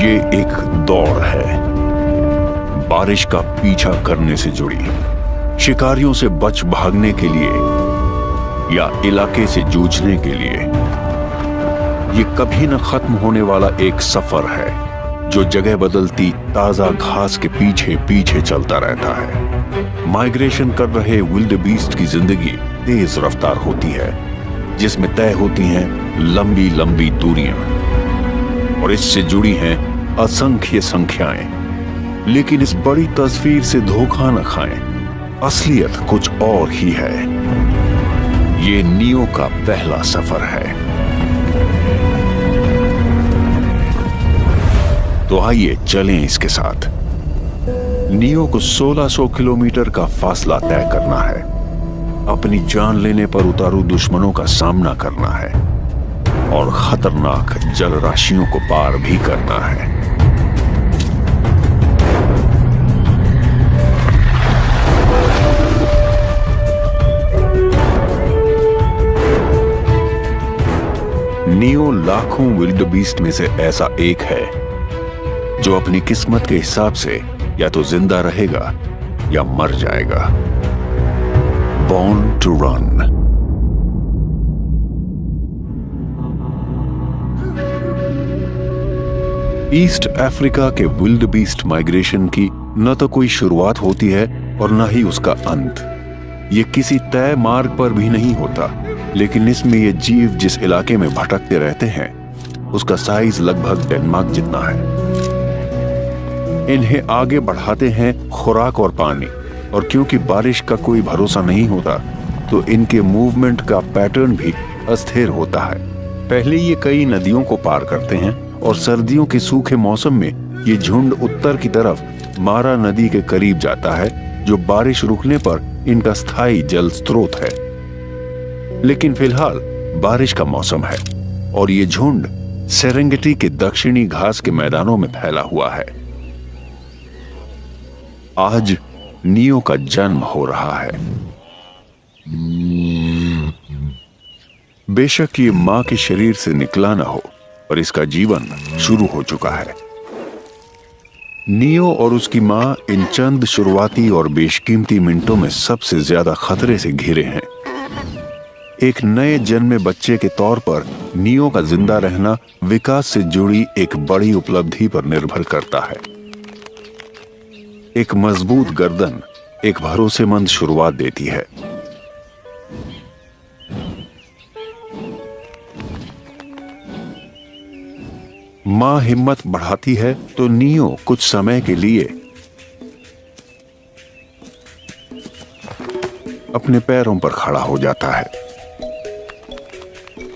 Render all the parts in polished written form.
ये एक दौड़ है, बारिश का पीछा करने से जुड़ी, शिकारियों से बच भागने के लिए या इलाके से जूझने के लिए। ये कभी न खत्म होने वाला एक सफर है जो जगह बदलती ताजा घास के पीछे पीछे चलता रहता है। माइग्रेशन कर रहे विल्डेबीस्ट की जिंदगी तेज रफ्तार होती है, जिसमें तय होती हैं लंबी लंबी दूरियां और इससे जुड़ी हैं असंख्य संख्याएं। लेकिन इस बड़ी तस्वीर से धोखा न खाएं, असलियत कुछ और ही है। ये नियो का पहला सफर है। तो आइए चलें इसके साथ। नियो को 1600 किलोमीटर का फासला तय करना है, अपनी जान लेने पर उतारू दुश्मनों का सामना करना है और खतरनाक जल राशियों को पार भी करना है। नियो लाखों विल्डेबीस्ट में से ऐसा एक है जो अपनी किस्मत के हिसाब से या तो जिंदा रहेगा या मर जाएगा। Born to run. East Africa के विल्डेबीस्ट माइग्रेशन की न तो कोई शुरुआत होती है और न ही उसका अंत। ये किसी तय मार्ग पर भी नहीं होता, लेकिन इसमें ये जीव जिस इलाके में भटकते रहते हैं उसका साइज लगभग डेनमार्क जितना है। इन्हें आगे बढ़ाते हैं खुराक और पानी, और क्योंकि बारिश का कोई भरोसा नहीं होता तो इनके मूवमेंट का पैटर्न भी अस्थिर होता है। पहले ये कई नदियों को पार करते हैं और सर्दियों के सूखे मौसम में ये झुंड उत्तर की तरफ मारा नदी के करीब जाता है, जो बारिश रुकने पर इनका स्थायी जल स्रोत है। लेकिन फिलहाल बारिश का मौसम है और ये झुंड सेरेंगेटी के दक्षिणी घास के मैदानों में फैला हुआ है। आज नियो का जन्म हो रहा है। बेशक ये मां के शरीर से निकला ना हो, पर इसका जीवन शुरू हो चुका है। नियो और उसकी मां इन चंद शुरुआती और बेशकीमती मिनटों में सबसे ज्यादा खतरे से घिरे हैं। एक नए जन्मे बच्चे के तौर पर नियो का जिंदा रहना विकास से जुड़ी एक बड़ी उपलब्धि पर निर्भर करता है। एक मजबूत गर्दन एक भरोसेमंद शुरुआत देती है। मां हिम्मत बढ़ाती है तो नियो कुछ समय के लिए अपने पैरों पर खड़ा हो जाता है।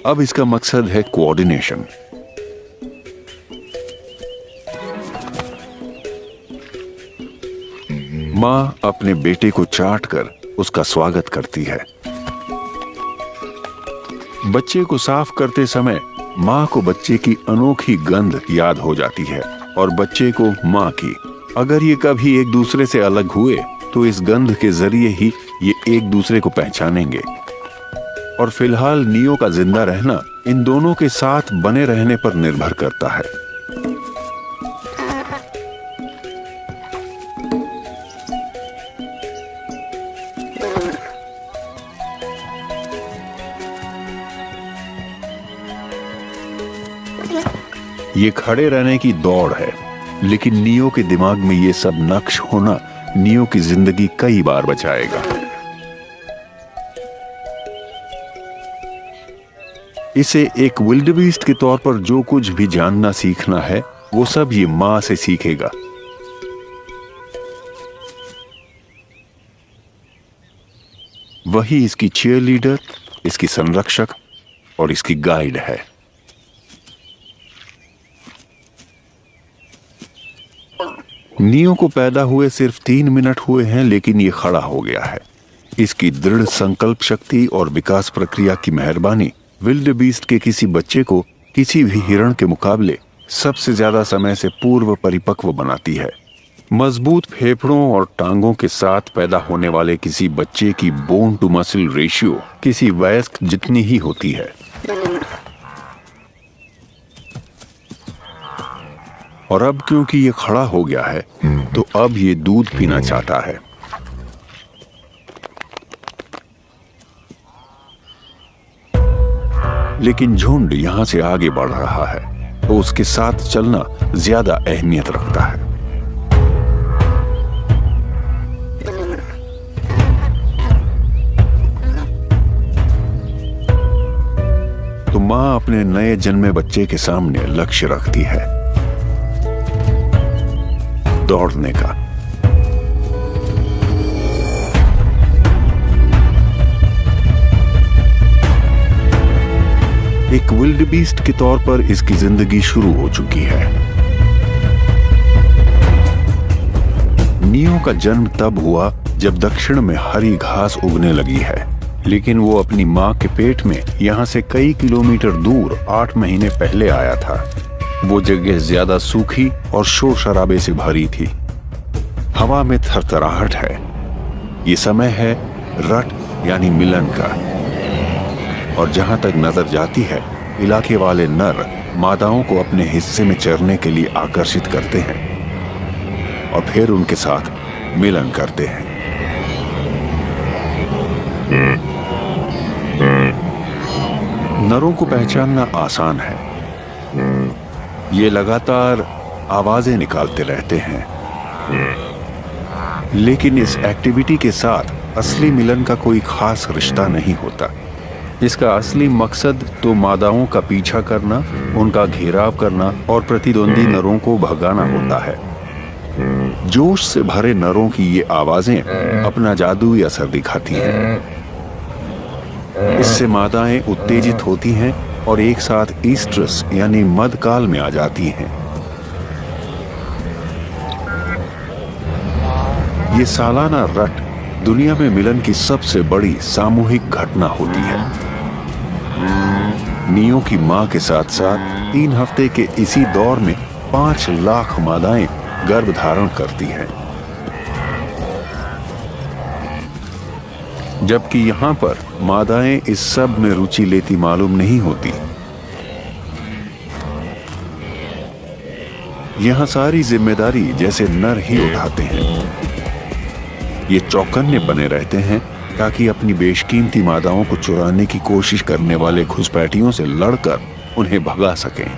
अब इसका मकसद है कोऑर्डिनेशन। मां अपने बेटे को चाटकर उसका स्वागत करती है। बच्चे को साफ करते समय मां को बच्चे की अनोखी गंध याद हो जाती है और बच्चे को मां की। अगर ये कभी एक दूसरे से अलग हुए तो इस गंध के जरिए ही ये एक दूसरे को पहचानेंगे। और फिलहाल नियो का जिंदा रहना इन दोनों के साथ बने रहने पर निर्भर करता है। ये खड़े रहने की दौड़ है, लेकिन नियो के दिमाग में ये सब नक्श होना नियो की जिंदगी कई बार बचाएगा। इसे एक विल्डेबीस्ट के तौर पर जो कुछ भी जानना सीखना है वो सब ये मां से सीखेगा। वही इसकी चीयरलीडर, इसकी संरक्षक और इसकी गाइड है। नियो को पैदा हुए सिर्फ 3 मिनट हुए हैं, लेकिन ये खड़ा हो गया है। इसकी दृढ़ संकल्प शक्ति और विकास प्रक्रिया की मेहरबानी विल्डेबीस्ट के किसी बच्चे को किसी भी हिरण के मुकाबले सबसे ज्यादा समय से पूर्व परिपक्व बनाती है। मजबूत फेफड़ों और टांगों के साथ पैदा होने वाले किसी बच्चे की बोन टू मसल रेशियो किसी वयस्क जितनी ही होती है। और अब क्योंकि ये खड़ा हो गया है तो अब ये दूध पीना चाहता है। लेकिन झुंड यहां से आगे बढ़ रहा है तो उसके साथ चलना ज्यादा अहमियत रखता है। तो मां अपने नए जन्मे बच्चे के सामने लक्ष्य रखती है दौड़ने का। एक विल्डबीस्ट के तौर पर इसकी जिंदगी शुरू हो चुकी है। नियो का जन्म तब हुआ जब दक्षिण में हरी घास उगने लगी है, लेकिन वो अपनी मां के पेट में यहां से कई किलोमीटर दूर 8 महीने पहले आया था। वो जगह ज्यादा सूखी और शोर शराबे से भरी थी। हवा में थरथराहट है। ये समय है रट यानी मिलन का। और जहां तक नजर जाती है, इलाके वाले नर मादाओं को अपने हिस्से में चरने के लिए आकर्षित करते हैं और फिर उनके साथ मिलन करते हैं। नरों को पहचानना आसान है। ये लगातार आवाजें निकालते रहते हैं, लेकिन इस एक्टिविटी के साथ असली मिलन का कोई खास रिश्ता नहीं होता। इसका असली मकसद तो मादाओं का पीछा करना, उनका घेराव करना और प्रतिद्वंदी नरों को भगाना होता है। जोश से भरे नरों की ये आवाजें अपना जादुई असर दिखाती हैं। इससे मादाएं उत्तेजित होती हैं और एक साथ ईस्ट्रस यानी मधकाल में आ जाती हैं। ये सालाना रट दुनिया में मिलन की सबसे बड़ी सामूहिक घटना होती है। नियो की मां के साथ साथ 3 हफ्ते के इसी दौर में 5 लाख मादाएं गर्भ धारण करती हैं, जबकि यहां पर मादाएं इस सब में रुचि लेती मालूम नहीं होती। यहां सारी जिम्मेदारी जैसे नर ही उठाते हैं। ये चौकन्ने बने रहते हैं ताकि अपनी बेशकीमती मादाओं को चुराने की कोशिश करने वाले घुसपैठियों से लड़कर उन्हें भगा सकें।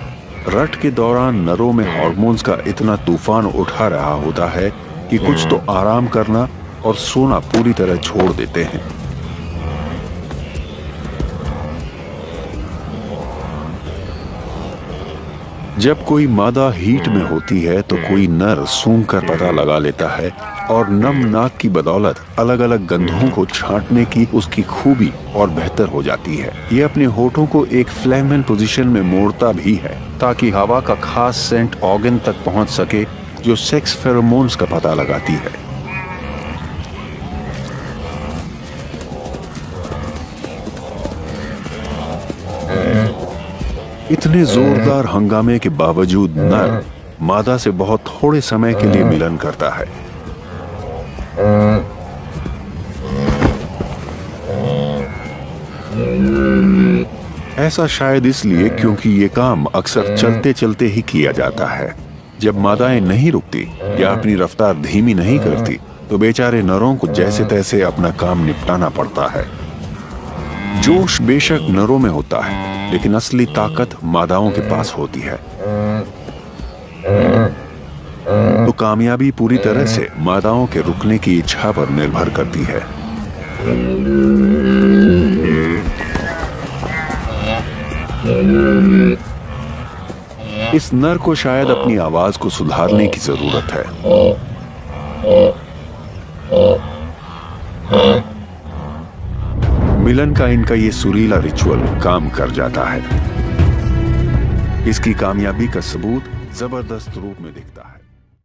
रट के दौरान नरों में हार्मोन्स का इतना तूफान उठा रहा होता है कि कुछ तो आराम करना और सोना पूरी तरह छोड़ देते हैं। जब कोई मादा हीट में होती है तो कोई नर सूंघ कर पता लगा लेता है और नम नाक की बदौलत अलग अलग गंधों को छांटने की उसकी खूबी और बेहतर हो जाती है। ये अपने होठों को एक फ्लेमन पोजीशन में मोड़ता भी है ताकि हवा का खास सेंट ऑर्गन तक पहुंच सके जो सेक्स फेरोमोन्स का पता लगाती है। इतने जोरदार हंगामे के बावजूद नर मादा से बहुत थोड़े समय के लिए मिलन करता है। ऐसा शायद इसलिए क्योंकि ये काम अक्सर चलते चलते ही किया जाता है। जब मादाएं नहीं रुकती या अपनी रफ्तार धीमी नहीं करती तो बेचारे नरों को जैसे तैसे अपना काम निपटाना पड़ता है। जोश बेशक नरों में होता है, लेकिन असली ताकत मादाओं के पास होती है। तो कामयाबी पूरी तरह से मादाओं के रुकने की इच्छा पर निर्भर करती है। इस नर को शायद अपनी आवाज को सुधारने की जरूरत है। मिलन का इनका ये सुरीला रिचुअल काम कर जाता है। इसकी कामयाबी का सबूत जबरदस्त रूप में दिखता है।